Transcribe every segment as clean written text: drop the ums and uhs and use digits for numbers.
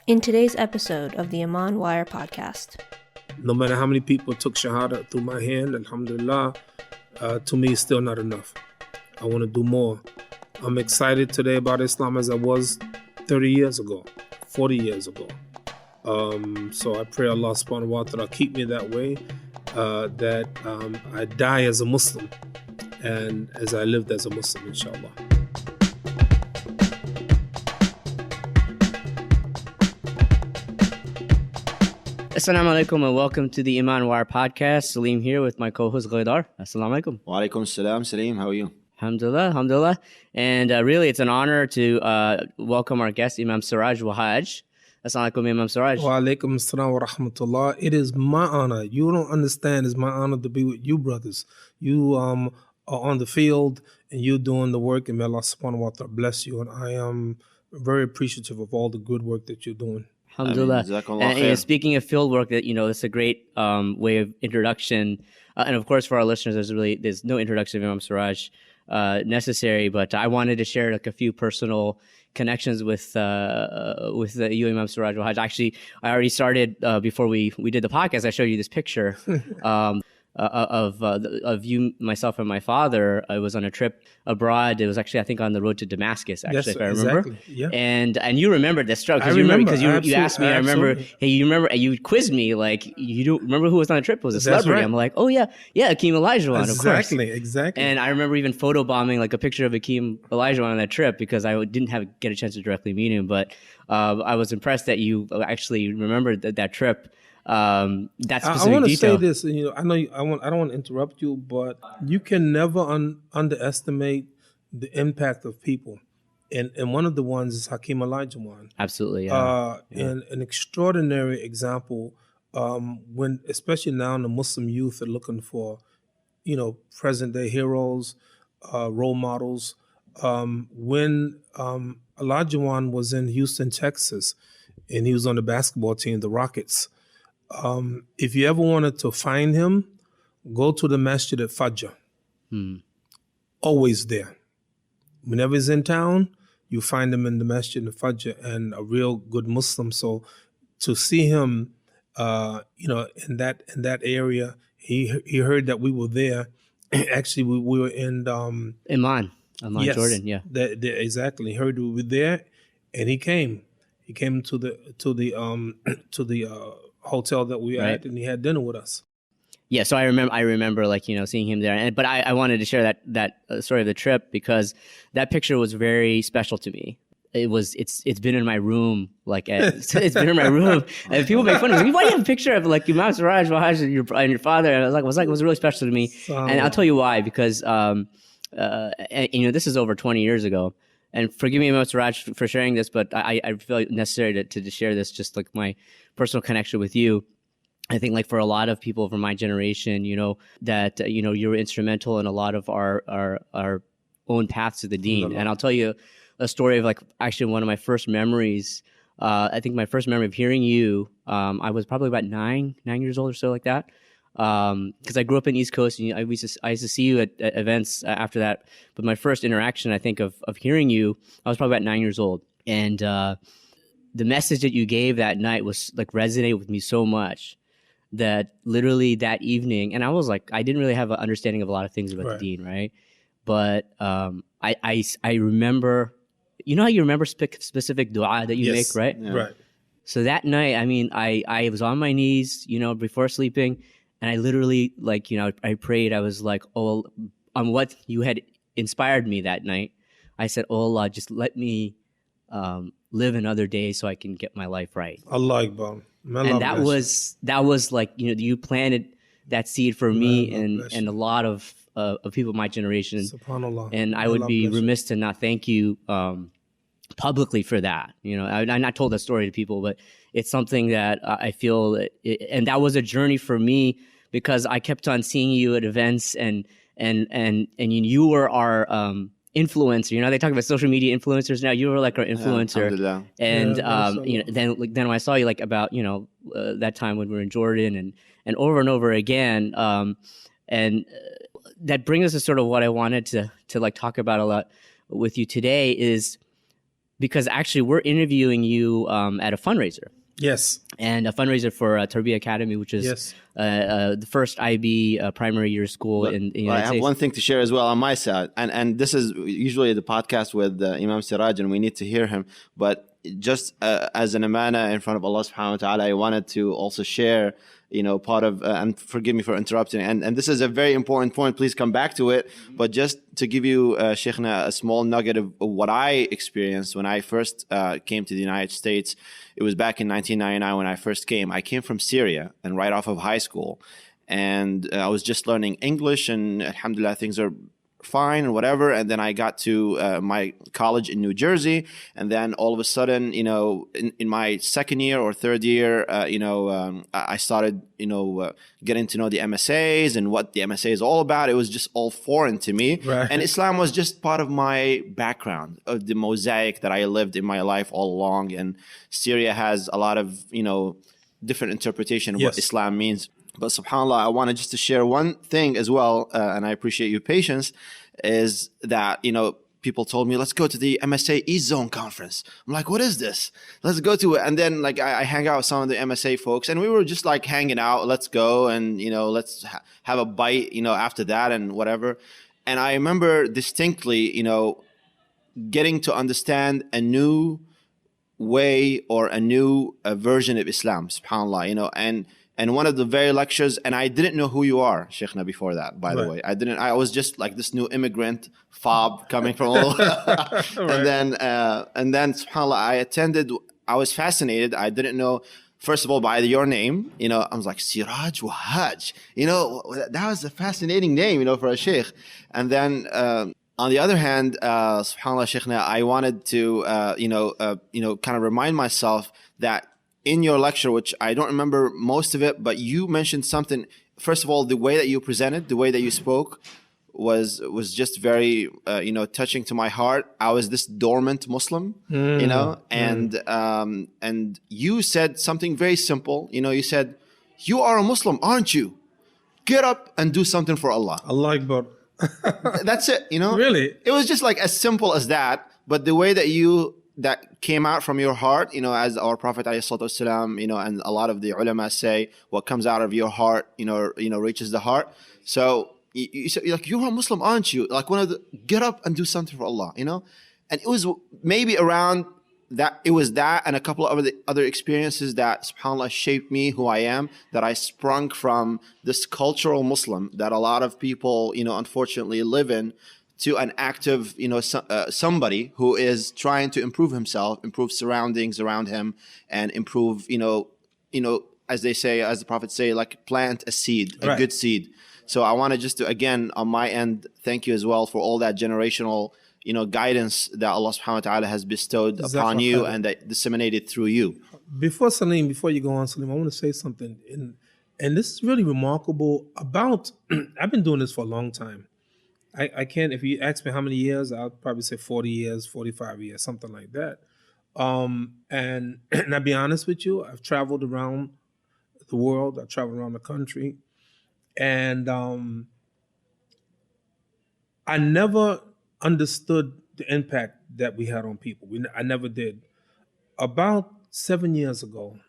In today's episode of the ImanWire podcast. No matter how many people took Shahada through my hand, alhamdulillah, to me it's still not enough. I want to do more. I'm excited today about Islam as I was 30 years ago, 40 years ago. So I pray Allah subhanahu wa ta'ala keep me that way, that I die as a Muslim and as I lived as a Muslim, inshallah. Assalamu alaikum and welcome to the ImanWire podcast. Salim here with my co-host Ghaidar. Assalamu alaikum. Wa alaikum salam. Salim, how are you? Alhamdulillah, alhamdulillah. And really, it's an honor to welcome our guest, Imam Siraj Wahaj. Assalamu alaikum, Imam Siraj. Wa alaikum assalam wa rahmatullah. It is my honor. You don't understand. It's my honor to be with you, brothers. You are on the field and you're doing the work, and may Allah subhanahu wa ta'ala bless you. And I am very appreciative of all the good work that you're doing. Alhamdulillah. And speaking of field work, it's a great way of introduction. And of course, for our listeners, there's no introduction of Imam Siraj necessary. But I wanted to share like a few personal connections with you, Imam Siraj Wahaj. Actually, I already started before we did the podcast. I showed you this picture of you, myself, and my father. I was on a trip abroad. It was actually, I think, on the road to Damascus, actually, yes, if I remember. Exactly. Yeah. And you remembered this stroke. I remember. Because you asked me, I remember, absolutely. hey, you remember, and you quizzed me, like, you don't remember who was on the trip? It was a That's celebrity. right. I'm like, oh, yeah, Akeem Olajuwon, of course. Exactly. And I remember even photobombing, like, a picture of Akeem Olajuwon on that trip because I didn't get a chance to directly meet him. But I was impressed that you actually remembered that trip. That specific I want to detail. say this, I know I don't want to interrupt you, but you can never underestimate the impact of people, and one of the ones is Hakeem Olajuwon. Absolutely, yeah. And an extraordinary example, when especially now the Muslim youth are looking for, present day heroes, role models. When Olajuwon was in Houston, Texas, and he was on the basketball team, the Rockets. If you ever wanted to find him, go to the Masjid at Fajr. Always there. Whenever he's in town, you find him in the Masjid at Fajr, and a real good Muslim. So to see him, in that area, he heard that we were there. Actually, we were in Iman, yes, Jordan, yeah. Exactly. He heard we were there, and he came. He came to the hotel that we were at, and he had dinner with us. Yeah, so I remember like, seeing him there. But I wanted to share that story of the trip because that picture was very special to me. It's been in my room, like it's been in my room, and people make fun of me. Why do you have a picture of like Imam Siraj Wahaj and your father? And it was really special to me, and I'll tell you why. Because this is over 20 years ago. And forgive me, Imam Siraj, for sharing this, but I feel necessary to share this, just like my personal connection with you. I think like for a lot of people from my generation, that, you were instrumental in a lot of our own paths to the deen. And I'll tell you a story of like actually one of my first memories. I think my first memory of hearing you, I was probably about nine years old or so, like that. Because I grew up in East Coast, and I used to see you at events after that. But my first interaction, I think, of hearing you, I was probably about 9 years old. And the message that you gave that night was like resonated with me so much that literally that evening, and I was like, I didn't really have an understanding of a lot of things about the deen, right? But I remember, how you remember specific dua that you make, right? Yeah. Right. So that night, I was on my knees, before sleeping. And I literally, I prayed. I was like, oh, on what you had inspired me that night. I said, oh, Allah, just let me live another day so I can get my life right. Allah Akbar. And that was like, you planted that seed for me and a lot of people of my generation. SubhanAllah. And I would be remiss to not thank you publicly for that. I not told that story to people, but it's something that I feel, and that was a journey for me because I kept on seeing you at events, and you were our influencer. They talk about social media influencers now. You were like our influencer, and then when I saw you like about that time when we were in Jordan and over again, and that brings us to sort of what I wanted to like talk about a lot with you today is because actually we're interviewing you at a fundraiser. Yes. And a fundraiser for Tarbiyah Academy, which is the first IB primary year school in the United States. I have one thing to share as well on my side. And this is usually the podcast with Imam Siraj, and we need to hear him. But just as an amana in front of Allah subhanahu wa ta'ala, I wanted to also share, part of, and forgive me for interrupting. And this is a very important point. Please come back to it. But just to give you, Sheikhna, a small nugget of what I experienced when I first came to the United States. It was back in 1999 when I first came. I came from Syria and right off of high school. And I was just learning English, and alhamdulillah, things are fine and whatever. And then I got to my college in New Jersey. And then all of a sudden, in my second year or third year, I started, getting to know the MSAs and what the MSA is all about. It was just all foreign to me. Right. And Islam was just part of my background, of the mosaic that I lived in my life all along. And Syria has a lot of, different interpretation of what Islam means. But subhanAllah, I wanted just to share one thing as well, and I appreciate your patience, is that, people told me, let's go to the MSA East Zone conference. I'm like, what is this? Let's go to it. And then I hang out with some of the MSA folks, and we were just like hanging out. Let's go and, let's have a bite, after that and whatever. And I remember distinctly, getting to understand a new way or a new version of Islam, subhanAllah, and one of the very lectures, and I didn't know who you are, Sheikhna, before that, by the way. I was just like this new immigrant fob coming from all and then, subhanAllah, I attended. I was fascinated. I didn't know, first of all, by your name, I was like, Siraj Wahaj. That was a fascinating name, for a sheikh. And then, on the other hand, subhanAllah, Sheikhna, I wanted to, kind of remind myself that in your lecture, which I don't remember most of it, but you mentioned something. First of all, the way that you presented, the way that you spoke was just very, touching to my heart. I was this dormant Muslim, and you said something very simple. You said, you are a Muslim, aren't you? Get up and do something for Allah. Allah Akbar. That's it, Really? It was just like as simple as that. But the way that came out from your heart, as our Prophet ﷺ, and a lot of the ulama say, what comes out of your heart, reaches the heart. So you said, like, you're a Muslim, aren't you? Like get up and do something for Allah, And it was maybe around that, it was that and a couple of other experiences that, subhanAllah, shaped me, who I am, that I sprung from this cultural Muslim that a lot of people, unfortunately live in, to an active, somebody who is trying to improve himself, improve surroundings around him, and improve, as they say, as the Prophet say, like plant a seed, a good seed. So I want to just to, again, on my end, thank you as well for all that generational, guidance that Allah subhanahu wa ta'ala has bestowed upon you and that disseminated through you. Before you go on, Salim, I want to say something. And this is really remarkable about, I've been doing this for a long time. I can't, if you ask me how many years, I'll probably say 40 years, 45 years, something like that. And I'll be honest with you, I've traveled around the world, I've traveled around the country, and I never understood the impact that we had on people. I never did. About 7 years ago,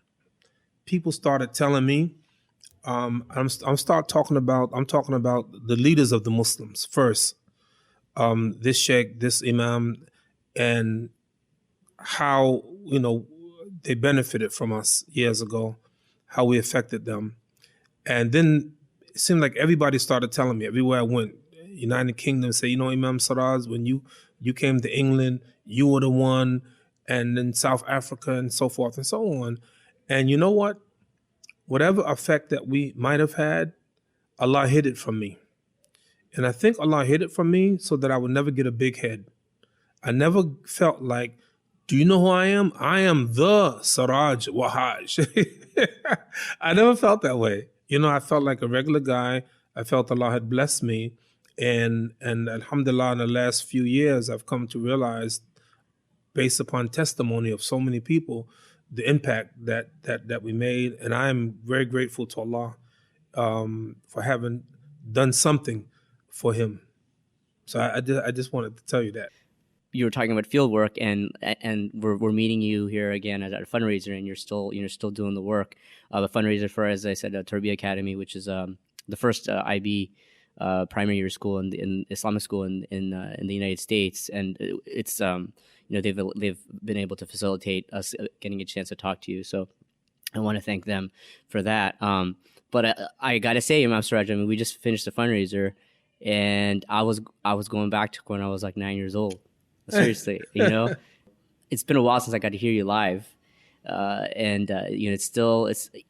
people started telling me, I'm talking about the leaders of the Muslims first. This sheikh, this imam, and how they benefited from us years ago, how we affected them, and then it seemed like everybody started telling me everywhere I went. United Kingdom say, Imam Siraj, when you came to England, you were the one, and then South Africa and so forth and so on. And you know what? Whatever effect that we might have had, Allah hid it from me. And I think Allah hid it from me so that I would never get a big head. I never felt like, do you know who I am? I am the Siraj Wahaj. I never felt that way. I felt like a regular guy. I felt Allah had blessed me. And alhamdulillah, in the last few years, I've come to realize, based upon testimony of so many people, the impact that we made. And I am very grateful to Allah for having done something for him. So I just wanted to tell you that. you were talking about field work, and we're meeting you here again at a fundraiser, and you're still doing the work. The fundraiser for, as I said, Tarbiyah Academy, which is the first IB primary year school in Islamic school in the United States, and it's they've been able to facilitate us getting a chance to talk to you. So I want to thank them for that. But I got to say, Imam Siraj, I mean, we just finished the fundraiser, and I was going back to when I was like 9 years old. Seriously, it's been a while since I got to hear you live. It's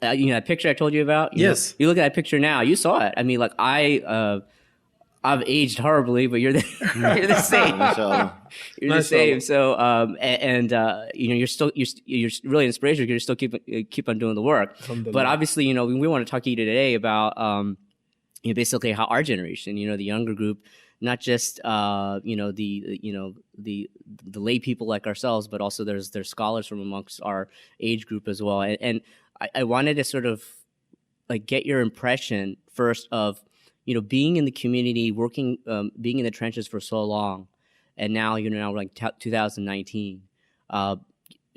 that picture I told you about. Yes. You look at that picture now, you saw it. I mean, like I've aged horribly, but you're the same. You're the same. So, you're really inspirational. You're still keep on doing the work. But obviously, we want to talk to you today about, basically how our generation, the younger group, not just the lay people like ourselves, but also there's scholars from amongst our age group as well. And I wanted to sort of like get your impression first of being in the community, working, being in the trenches for so long, and now now like 2019. It'd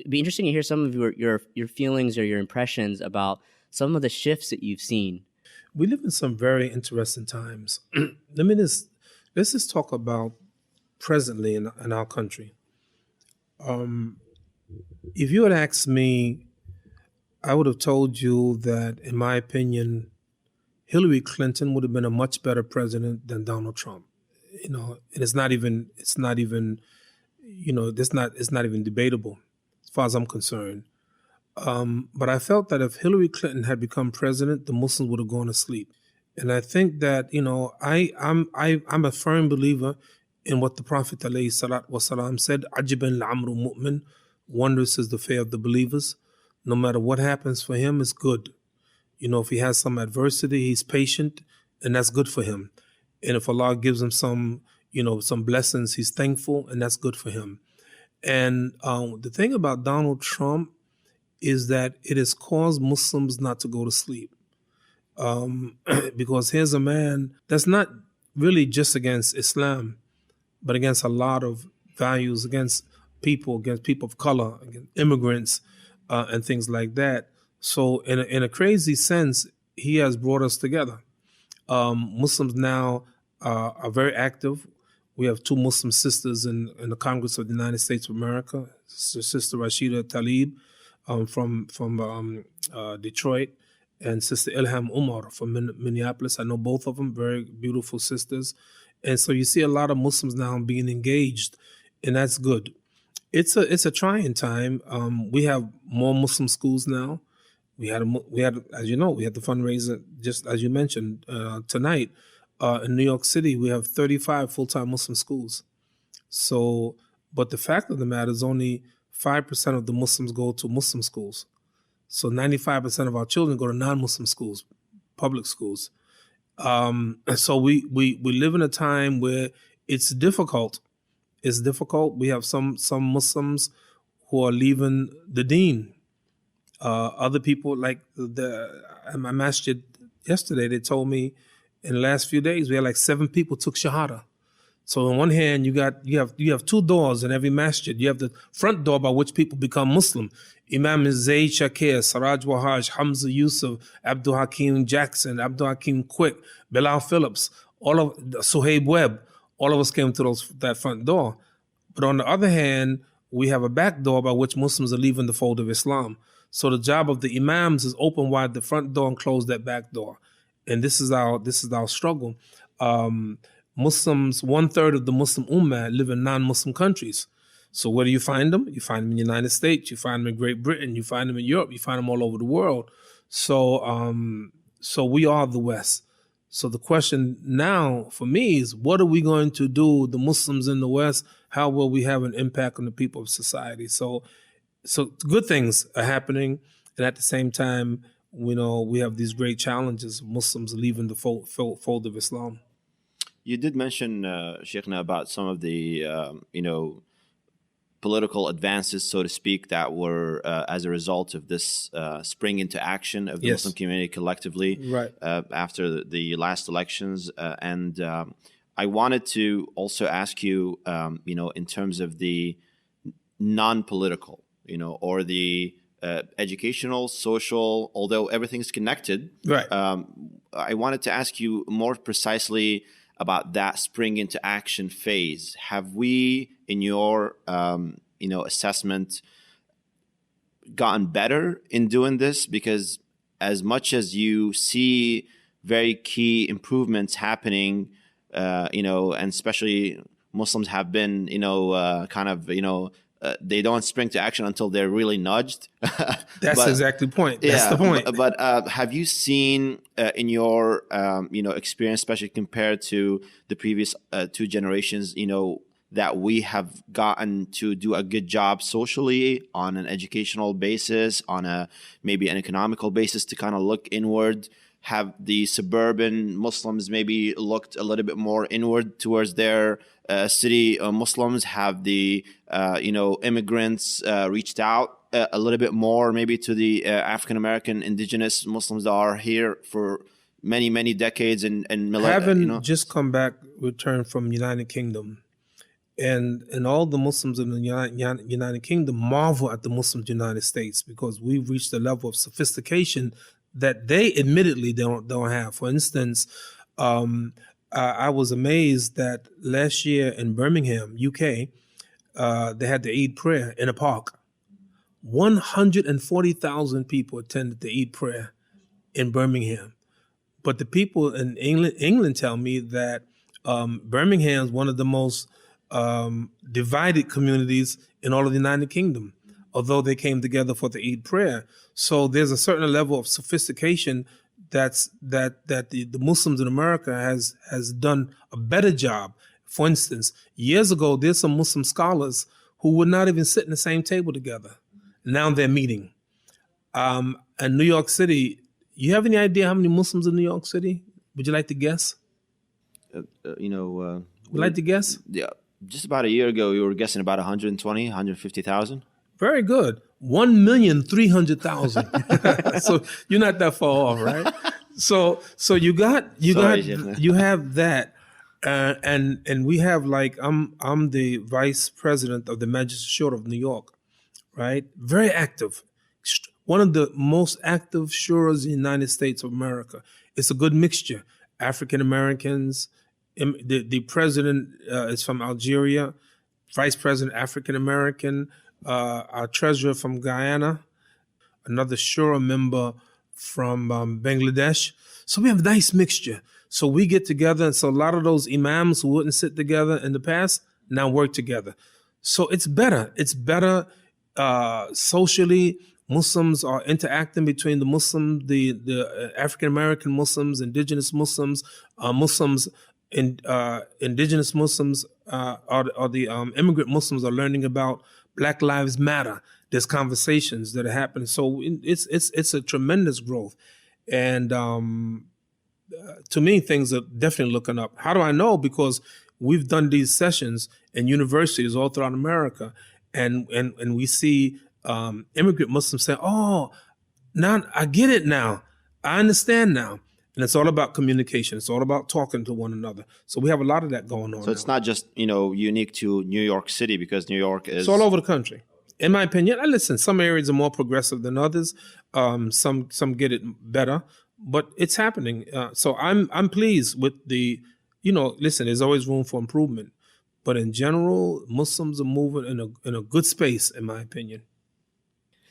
be interesting to hear some of your feelings or your impressions about some of the shifts that you've seen. We live in some very interesting times. Let's just talk about presently in our country. If you had asked me, I would have told you that, in my opinion, Hillary Clinton would have been a much better president than Donald Trump. And it's not even debatable as far as I'm concerned. But I felt that if Hillary Clinton had become president, the Muslims would have gone to sleep. And I think that, I'm a firm believer in what the Prophet ﷺ said, Ajiban la'amru mu'min, wondrous is the fate of the believers. No matter what happens for him, it's good. If he has some adversity, he's patient, and that's good for him. And if Allah gives him some blessings, he's thankful, and that's good for him. And the thing about Donald Trump is that it has caused Muslims not to go to sleep. Because here's a man that's not really just against Islam, but against a lot of values, against people of color, against immigrants, and things like that. So in a crazy sense, he has brought us together. Muslims now are very active. We have 2 Muslim sisters in the Congress of the United States of America, Sister Rashida Tlaib from Detroit, and Sister Ilham Umar from Minneapolis. I know both of them, very beautiful sisters. And so you see a lot of Muslims now being engaged, and that's good. It's a trying time. We have more Muslim schools now. We had, as you know, we had the fundraiser, just as you mentioned, tonight. In New York City, we have 35 full-time Muslim schools. So, but the fact of the matter is only 5% of the Muslims go to Muslim schools. So 95% of our children go to non-Muslim schools, public schools. So we live in a time where it's difficult. It's difficult. We have some Muslims who are leaving the deen. Other people, like at my masjid yesterday, they told me in the last few days we had like 7 people took shahada. So on one hand, you have 2 doors in every masjid. You have the front door by which people become Muslim. Imam Zayd Shakir, Siraj Wahaj, Hamza Yusuf, Abdul Hakim Jackson, Abdul Hakim Quick, Bilal Phillips, all of Suhaib Webb, all of us came through that front door. But on the other hand, we have a back door by which Muslims are leaving the fold of Islam. So the job of the imams is open wide the front door and close that back door. And this is our struggle. Muslims, 1/3 of the Muslim Ummah live in non-Muslim countries. So where do you find them? You find them in the United States. You find them in Great Britain. You find them in Europe. You find them all over the world. So we are the West. So the question now for me is, what are we going to do, the Muslims in the West? How will we have an impact on the people of society? So good things are happening. And at the same time, we have these great challenges, Muslims leaving the fold of Islam. You did mention, Sheikhna, about some of the, political advances, so to speak, that were as a result of this spring into action of the Muslim community collectively right. After the last elections. And I wanted to also ask you, in terms of the non-political, or the educational, social, although everything's connected. Right. I wanted to ask you more precisely about that spring into action phase. Have we, in your, assessment, gotten better in doing this? Because as much as you see very key improvements happening, and especially Muslims have been, they don't spring to action until they're really nudged. That's exactly the point. That's the point. But have you seen in your experience, especially compared to the previous two generations, that we have gotten to do a good job socially on an educational basis, on maybe an economical basis, to kind of look inward? Have the suburban Muslims maybe looked a little bit more inward towards their city Muslims? Have the immigrants reached out a little bit more maybe to the African American indigenous Muslims that are here for many, many decades and having just come back, returned from United Kingdom, and all the Muslims in the United Kingdom marvel at the Muslims in the United States, because we've reached a level of sophistication that they admittedly don't have. For instance, I was amazed that last year in Birmingham, UK, they had the Eid prayer in a park. 140,000 people attended the Eid prayer in Birmingham. But the people in England tell me that Birmingham is one of the most divided communities in all of the United Kingdom, although they came together for the Eid prayer. So there's a certain level of sophistication that the Muslims in America has done a better job. For instance, years ago, there's some Muslim scholars who would not even sit in the same table together. Now they're meeting. In New York City, you have any idea how many Muslims in New York City? Would you like to guess? Would you like to guess? Yeah, just about a year ago, we were guessing about 120, 150,000. Very good. 1,300,000. So you're not that far off, right? So you have that, and we have, like, I'm the vice president of the Majlis Shura of New York, right? Very active, one of the most active shuras in the United States of America. It's a good mixture. African Americans. The president is from Algeria, vice president African American. Our treasurer from Guyana, another shura member from Bangladesh. So we have a nice mixture. So we get together, and so a lot of those imams who wouldn't sit together in the past now work together. So it's better. It's better socially. Muslims are interacting between the Muslim, the African American Muslims, indigenous Muslims, Muslims. Indigenous Muslims or the immigrant Muslims are learning about Black Lives Matter. There's conversations that are happening. So it's a tremendous growth. And to me, things are definitely looking up. How do I know? Because we've done these sessions in universities all throughout America, and we see immigrant Muslims say, "Oh, now I get it now. I understand now." And it's all about communication. It's all about talking to one another. So we have a lot of that going on. So it's not just, unique to New York City, because New York is... It's all over the country. In my opinion, listen, some areas are more progressive than others. Some get it better, but it's happening. So I'm pleased with the, listen, there's always room for improvement. But in general, Muslims are moving in a good space, in my opinion.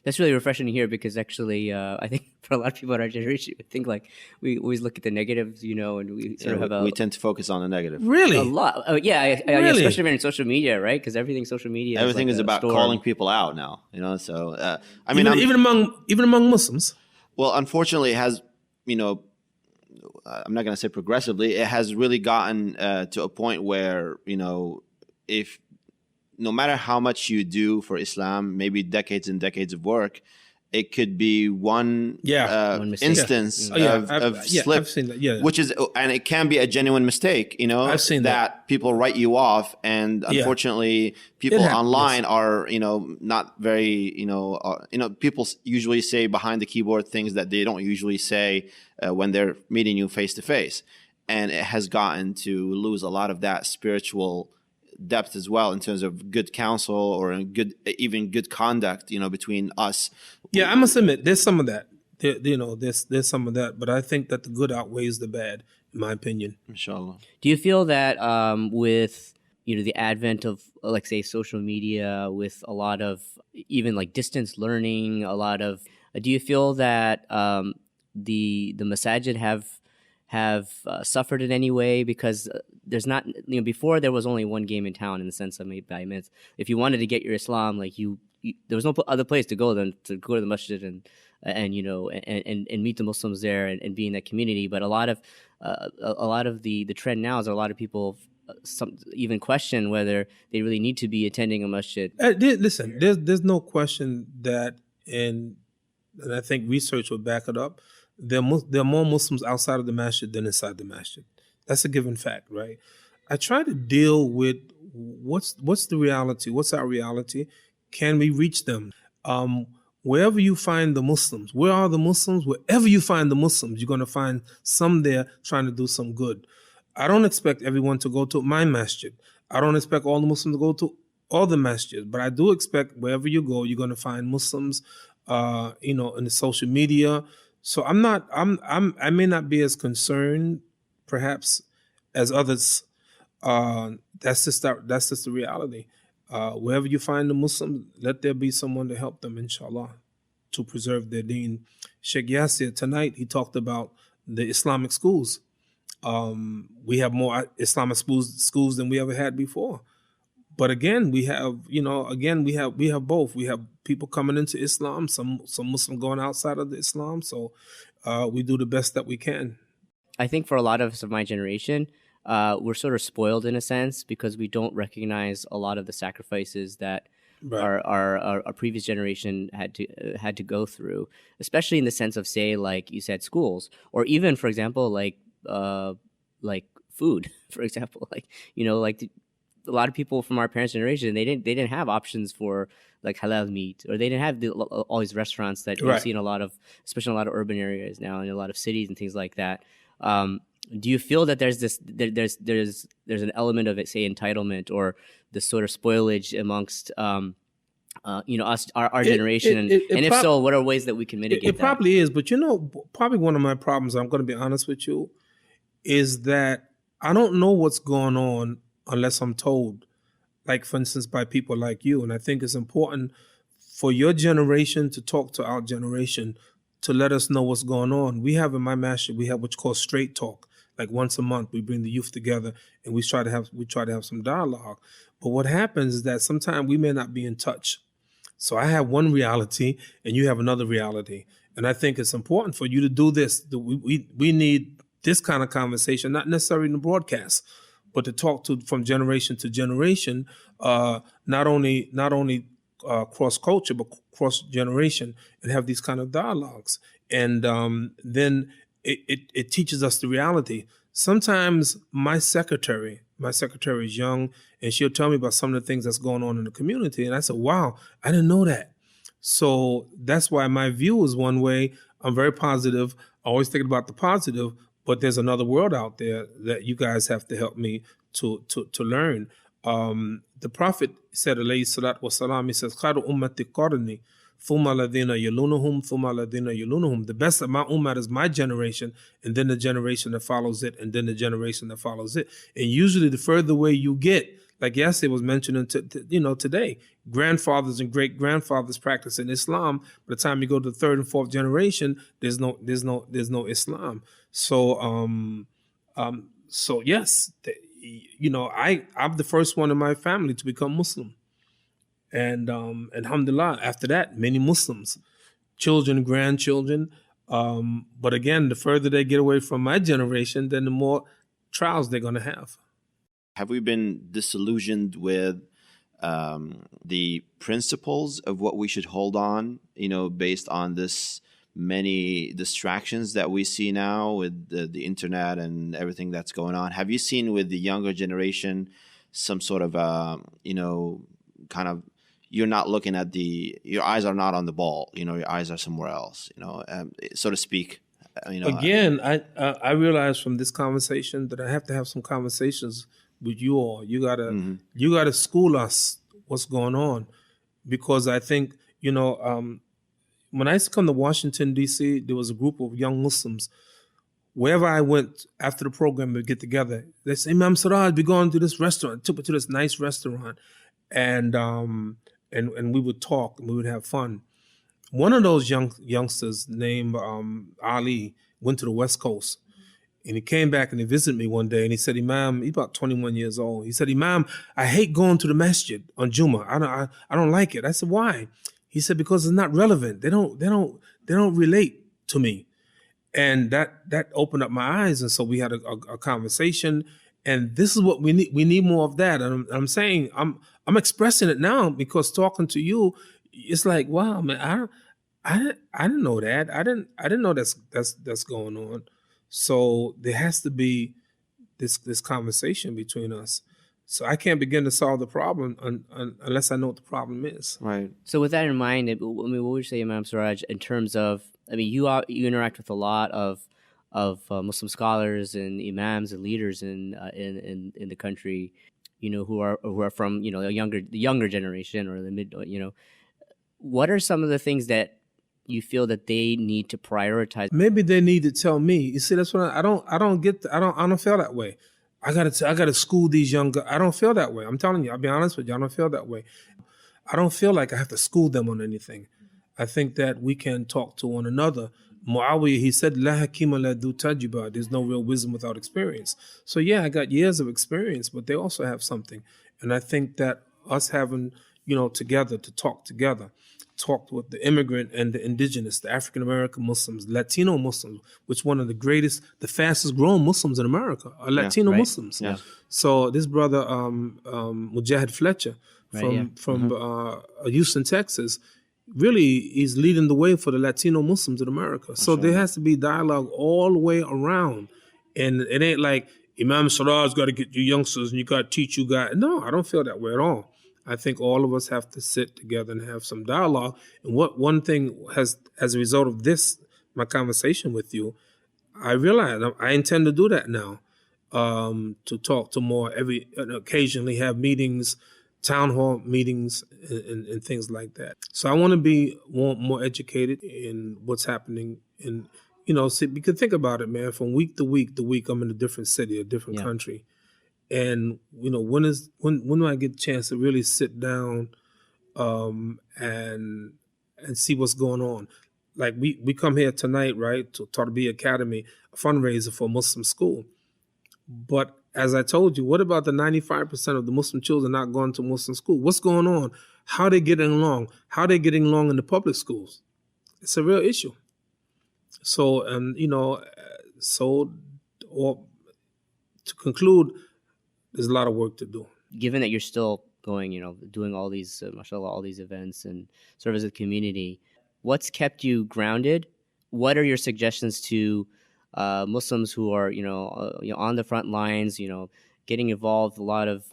That's really refreshing to hear, because actually, I think for a lot of people in our generation, I think like we always look at the negatives, and we sort of have we tend to focus on the negative. Really? A lot. Really? Especially in social media, right? Because everything's social media. Everything is about calling people out now, So, I mean, even among Muslims. Well, unfortunately, it has, I'm not going to say progressively, it has really gotten to a point where, if no matter how much you do for Islam, maybe decades and decades of work, it could be one instance of slip, I've seen that, which is, and it can be a genuine mistake, I've seen that people write you off, and unfortunately, people online are, not very, people usually say behind the keyboard things that they don't usually say when they're meeting you face to face. and it has gotten to lose a lot of that spiritual depth as well in terms of good counsel or even good conduct, between us. Yeah, I must admit, there's some of that. There's some of that, but I think that the good outweighs the bad, in my opinion. Inshallah. Do you feel that with the advent of, like, say, social media, with a lot of even like distance learning, do you feel that the masajid have suffered in any way? Because there's not, before there was only one game in town, in the sense of maybe by minutes. If you wanted to get your Islam, like there was no other place to go than to go to the masjid and meet the Muslims there and be in that community. But a lot of the trend now is a lot of people some even question whether they really need to be attending a masjid. Listen, there's no question that, and I think research will back it up, there are more Muslims outside of the masjid than inside the masjid. That's a given fact, right? I try to deal with what's the reality, what's our reality, can we reach them? Wherever you find the Muslims, where are the Muslims? Wherever you find the Muslims, you're going to find some there trying to do some good. I don't expect everyone to go to my masjid. I don't expect all the Muslims to go to all the masjids, but I do expect wherever you go, you're going to find Muslims, in the social media. So I may not be as concerned, perhaps, as others. That's just the reality. Wherever you find the Muslims, let there be someone to help them, inshallah, to preserve their deen. Sheikh Yasir, tonight, he talked about the Islamic schools. We have more Islamic schools than we ever had before. But again, we have both. We have people coming into Islam, some Muslim going outside of the Islam. So we do the best that we can. I think for a lot of us of my generation, we're sort of spoiled in a sense because we don't recognize a lot of the sacrifices that our previous generation had to go through, especially in the sense of, say, like you said, schools, or even, for example, like food, for example, a lot of people from our parents' generation, they didn't have options for like halal meat, or they didn't have all these restaurants that you see in especially in a lot of urban areas now, in a lot of cities and things like that. Do you feel that there's an element of, say, entitlement or this sort of spoilage amongst us, our generation, and if so, what are ways that we can mitigate that? It probably is, but probably one of my problems, I'm going to be honest with you, is that I don't know what's going on unless I'm told, like, for instance, by people like you. And I think it's important for your generation to talk to our generation to let us know what's going on. We have in my masjid, we have what's called straight talk. Like once a month, we bring the youth together and we try to have some dialogue. But what happens is that sometimes we may not be in touch. So I have one reality and you have another reality. And I think it's important for you to do this. We need this kind of conversation, not necessarily in the broadcast, but to talk from generation to generation, not only cross culture, but cross generation, and have these kind of dialogues. And then it teaches us the reality. Sometimes my secretary is young, and she'll tell me about some of the things that's going on in the community. And I said, wow, I didn't know that. So that's why my view is one way. I'm very positive, always thinking about the positive, but there's another world out there that you guys have to help me to learn. The Prophet said, alayhi salatu wasalam, he says, khairu ummati qarni, thumma ladina yalunuhum, thumma ladina yalunuhum. The best of my ummah is my generation, and then the generation that follows it, and then the generation that follows it. And usually the further away you get, like Yasir was mentioning today, grandfathers and great-grandfathers practicing Islam. By the time you go to the third and fourth generation, there's no Islam. So yes, I'm the first one in my family to become Muslim. And alhamdulillah, after that, many Muslims, children, grandchildren. But again, the further they get away from my generation, then the more trials they're going to have. Have we been disillusioned with the principles of what we should hold on, based on this many distractions that we see now with the internet and everything that's going on? Have you seen with the younger generation some sort of, kind of, you're not looking at your eyes are not on the ball, your eyes are somewhere else, so to speak? Again, I realize from this conversation that I have to have some conversations with you all. You gotta school us what's going on, because I think when I used to come to Washington D.C., there was a group of young Muslims. Wherever I went after the program, we'd get together. They say, Imam Siraj, we're going to this restaurant. Took me to this nice restaurant, and we would talk and we would have fun. One of those youngsters named Ali went to the West Coast, and he came back and he visited me one day, and he said, Imam, he's about 21 years old. He said, Imam, I hate going to the masjid on Jummah. I don't like it. I said, why? He said, because it's not relevant. They don't relate to me. And that opened up my eyes. And so we had a conversation, and this is what we need. We need more of that. And I'm saying, I'm expressing it now, because talking to you, it's like, wow, man, I didn't know that. I didn't know that's going on. So there has to be this conversation between us. So I can't begin to solve the problem unless I know what the problem is. Right. So with that in mind, what would you say, Imam Siraj, in terms of, you interact with a lot of Muslim scholars and imams and leaders in the country, who are from the younger generation or the mid, what are some of the things that you feel that they need to prioritize? Maybe they need to tell me. You see, that's what I don't feel that way. I gotta school these younger. I don't feel that way. I'm telling you, I'll be honest with you, I don't feel that way. I don't feel like I have to school them on anything. I think that we can talk to one another. Muawiyah, he said, La hakima la du tajiba. There's no real wisdom without experience. So yeah, I got years of experience, but they also have something. And I think that us having, together to talk together, talked with the immigrant and the indigenous, the African-American Muslims, Latino Muslims, which one of the fastest growing Muslims in America are Latino Muslims. Yeah. So this brother, Mujahid Fletcher from Houston, Texas, really is leading the way for the Latino Muslims in America. So there has to be dialogue all the way around. And it ain't like Imam Siraj got to get you youngsters and you got to teach you guys. No, I don't feel that way at all. I think all of us have to sit together and have some dialogue. And what one thing has, as a result of this, my conversation with you, I realize I intend to do that now, to talk to more occasionally have meetings, town hall meetings and things like that. So I want to be more educated in what's happening in, see, you can think about it, man, from week to week I'm in a different city, a different country. And, when do I get a chance to really sit down and see what's going on? Like we come here tonight, right, to Tarbiya Academy, a fundraiser for a Muslim school. But as I told you, what about the 95% of the Muslim children not going to Muslim school? What's going on? How are they getting along? How are they getting along in the public schools? It's a real issue. So, to conclude, there's a lot of work to do. Given that you're still going, doing all these, mashallah, all these events and serve as a community, what's kept you grounded? What are your suggestions to Muslims who are, on the front lines, getting involved, a lot of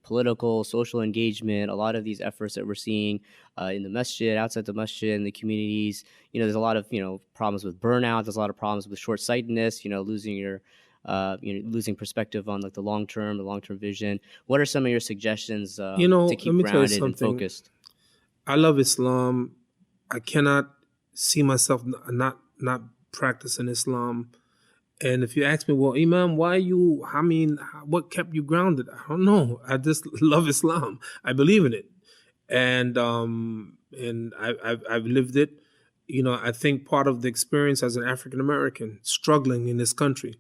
political, social engagement, a lot of these efforts that we're seeing in the masjid, outside the masjid, in the communities. There's a lot of, problems with burnout. There's a lot of problems with short-sightedness, losing your losing perspective on like the long-term vision. What are some of your suggestions to keep grounded and focused? I love Islam. I cannot see myself not practicing Islam. And if you ask me, well, Imam, what kept you grounded? I don't know. I just love Islam. I believe in it. And I've lived it. I think part of the experience as an African-American struggling in this country,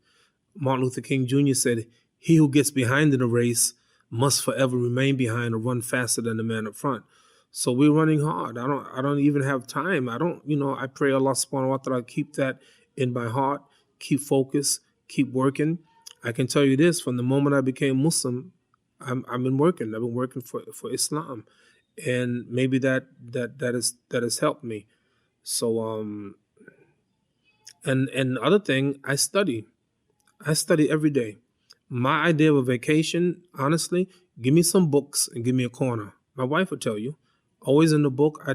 Martin Luther King Jr. said, he who gets behind in a race must forever remain behind or run faster than the man up front. So we're running hard. I don't even have time. I pray Allah subhanahu wa ta'ala keep that in my heart, keep focused, keep working. I can tell you this, from the moment I became Muslim, I've been working. I've been working for Islam. And maybe that has helped me. So and other thing, I study every day. My idea of a vacation, honestly, give me some books and give me a corner. My wife will tell you, always in the book. I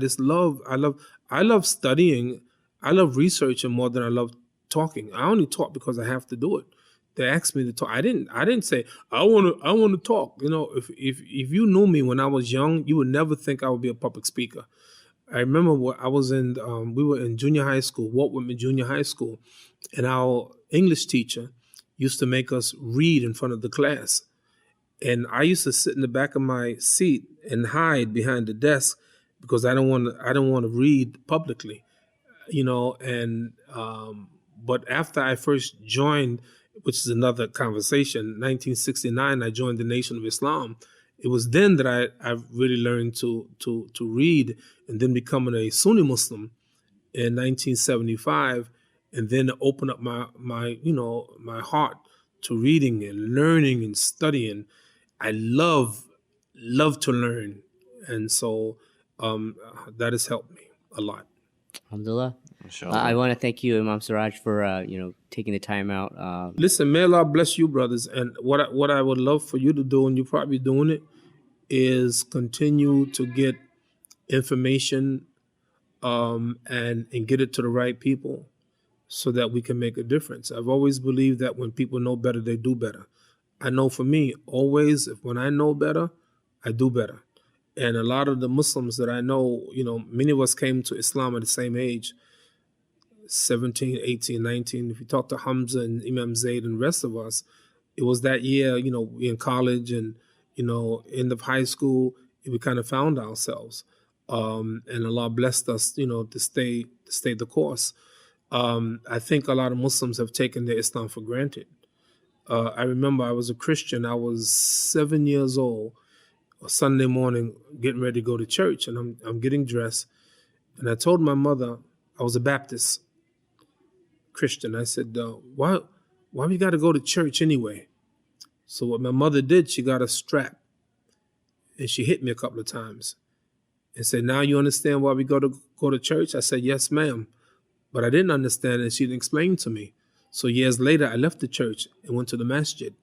love studying. I love researching more than I love talking. I only talk because I have to do it. They asked me to talk. I didn't say I want to talk. You know, if you knew me when I was young, you would never think I would be a public speaker. I remember I was in. We were in junior high school, Walt Whitman Junior High School, and our English teacher used to make us read in front of the class. And I used to sit in the back of my seat and hide behind the desk because I don't want to read publicly, you know. And but after I first joined, which is another conversation, 1969, I joined the Nation of Islam. It was then that I really learned to read, and then becoming a Sunni Muslim in 1975, and then open up my heart to reading and learning and studying. I love to learn, and so that has helped me a lot. Alhamdulillah. I want to thank you, Imam Siraj, for taking the time out. Listen, may Allah bless you, brothers. And what I would love for you to do, and you're probably doing it, is continue to get information and get it to the right people, so that we can make a difference. I've always believed that when people know better, they do better. I know for me, always, when I know better, I do better. And a lot of the Muslims that I know, many of us came to Islam at the same age, 17, 18, 19. If you talk to Hamza and Imam Zayd and the rest of us, it was that year, we in college and, end of high school, we kind of found ourselves. And Allah blessed us, to stay the course. I think a lot of Muslims have taken their Islam for granted. I remember I was a Christian. I was 7 years old, a Sunday morning, getting ready to go to church, and I'm getting dressed. And I told my mother, I was a Baptist Christian. I said, why we got to go to church anyway? So what my mother did, she got a strap, and she hit me a couple of times and said, now you understand why we go to church? I said, yes, ma'am. But I didn't understand, and she didn't explain to me. So years later, I left the church and went to the masjid.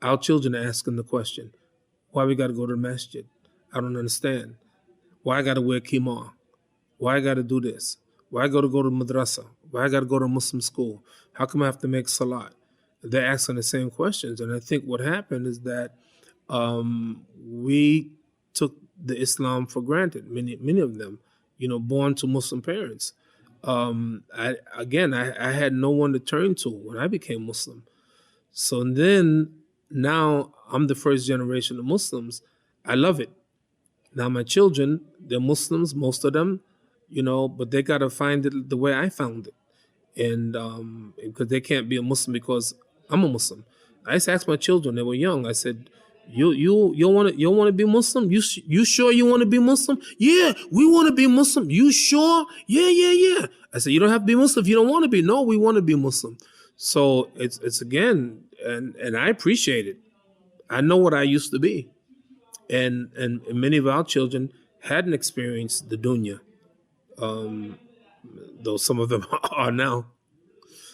Our children are asking the question, why we got to go to the masjid? I don't understand. Why I got to wear khimar? Why I got to do this? Why I got to go to madrasa? Why I got to go to Muslim school? How come I have to make salat? They're asking the same questions. And I think what happened is that we took the Islam for granted, many of them, born to Muslim parents. I had no one to turn to when I became Muslim. So then now I'm the first generation of Muslims. I love it. Now my children, they're Muslims, most of them, but they got to find it the way I found it. And because they can't be a Muslim because I'm a Muslim. I used to ask my children, they were young, I said, you want to be Muslim? You sure you want to be Muslim? Yeah, we want to be Muslim. You sure? Yeah. I said, you don't have to be Muslim if you don't want to be. No, we want to be Muslim. So it's again, and I appreciate it. I know what I used to be, and many of our children hadn't experienced the dunya, though some of them are now.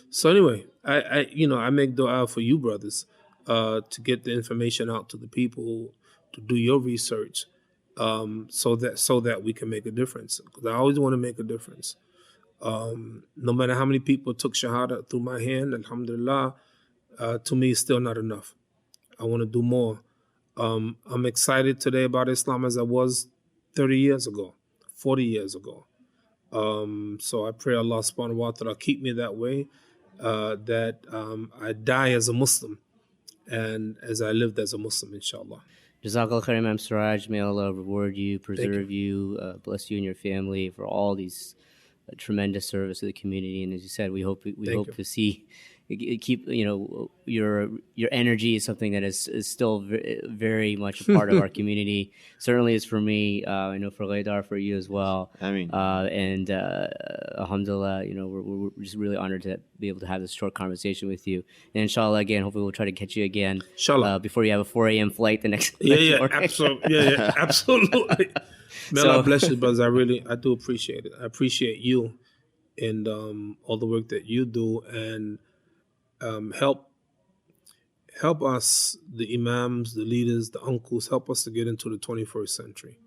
So anyway, I make dua for you brothers. To get the information out to the people, to do your research, so that we can make a difference. Because I always want to make a difference. No matter how many people took Shahada through my hand, alhamdulillah, to me it's still not enough. I want to do more. I'm excited today about Islam as I was 30 years ago, 40 years ago. So I pray Allah subhanahu wa ta'ala keep me that way, that I die as a Muslim, and as I lived as a Muslim, inshallah. Jazakallah khair, Imam Siraj. May Allah reward you, preserve you, bless you and your family for all these tremendous service to the community. And as you said, we hope to see, keep, your energy is something that is still very much a part of our community. Certainly is for me. I know for Ghaidar, for you as well. I mean, and alhamdulillah, we're just really honored to be able to have this short conversation with you. And inshallah, again, hopefully we'll try to catch you again before you have a 4 a.m. flight the next morning. Absolutely. May Allah bless you, brothers. I do appreciate it. I appreciate you and all the work that you do, and help us, the imams, the leaders, the uncles, help us to get into the 21st century.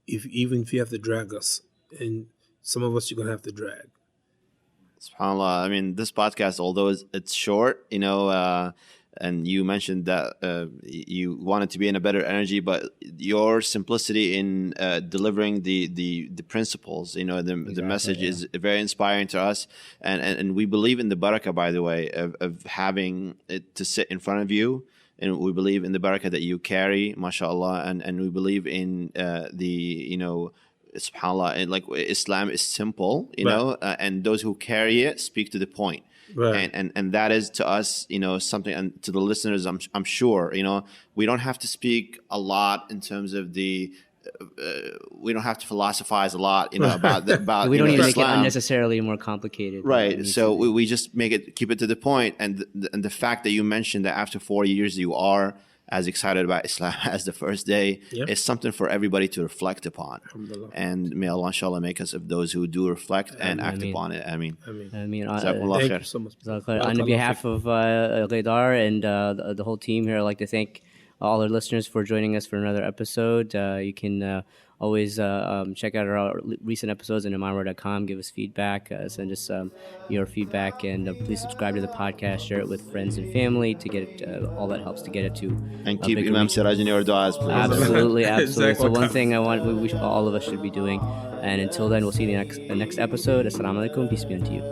Even if you have to drag us, and some of us you're going to have to drag. SubhanAllah. I mean, this podcast, although it's short, and you mentioned that you wanted to be in a better energy, but your simplicity in delivering the principles, the message is very inspiring to us, and we believe in the barakah, by the way, of having it to sit in front of you. And we believe in the barakah that you carry, mashallah, and we believe in subhanAllah, and like Islam is simple, and those who carry it speak to the point. Right. And that is to us, something, and to the listeners, I'm sure, we don't have to speak a lot in terms of we don't have to philosophize a lot, about we don't even Islam. make it unnecessarily more complicated. Right. So we just keep it to the point. And the fact that you mentioned that after 4 years you are as excited about Islam as the first day is something for everybody to reflect upon. And may Allah inshallah make us of those who do reflect and act upon it. Ameen. Thank you so much. On behalf of Ghaidar and the whole team here, I'd like to thank all our listeners for joining us for another episode. You can always check out our recent episodes on ImanWire.com. Give us feedback, send us your feedback, and please subscribe to the podcast. Share it with friends and family to get it. All that helps to get it to. And keep Imam Siraj in your du'as, please. Absolutely. Exactly. So one thing all of us should be doing. And until then, we'll see you in the next episode. Assalamu alaikum. Peace be unto you.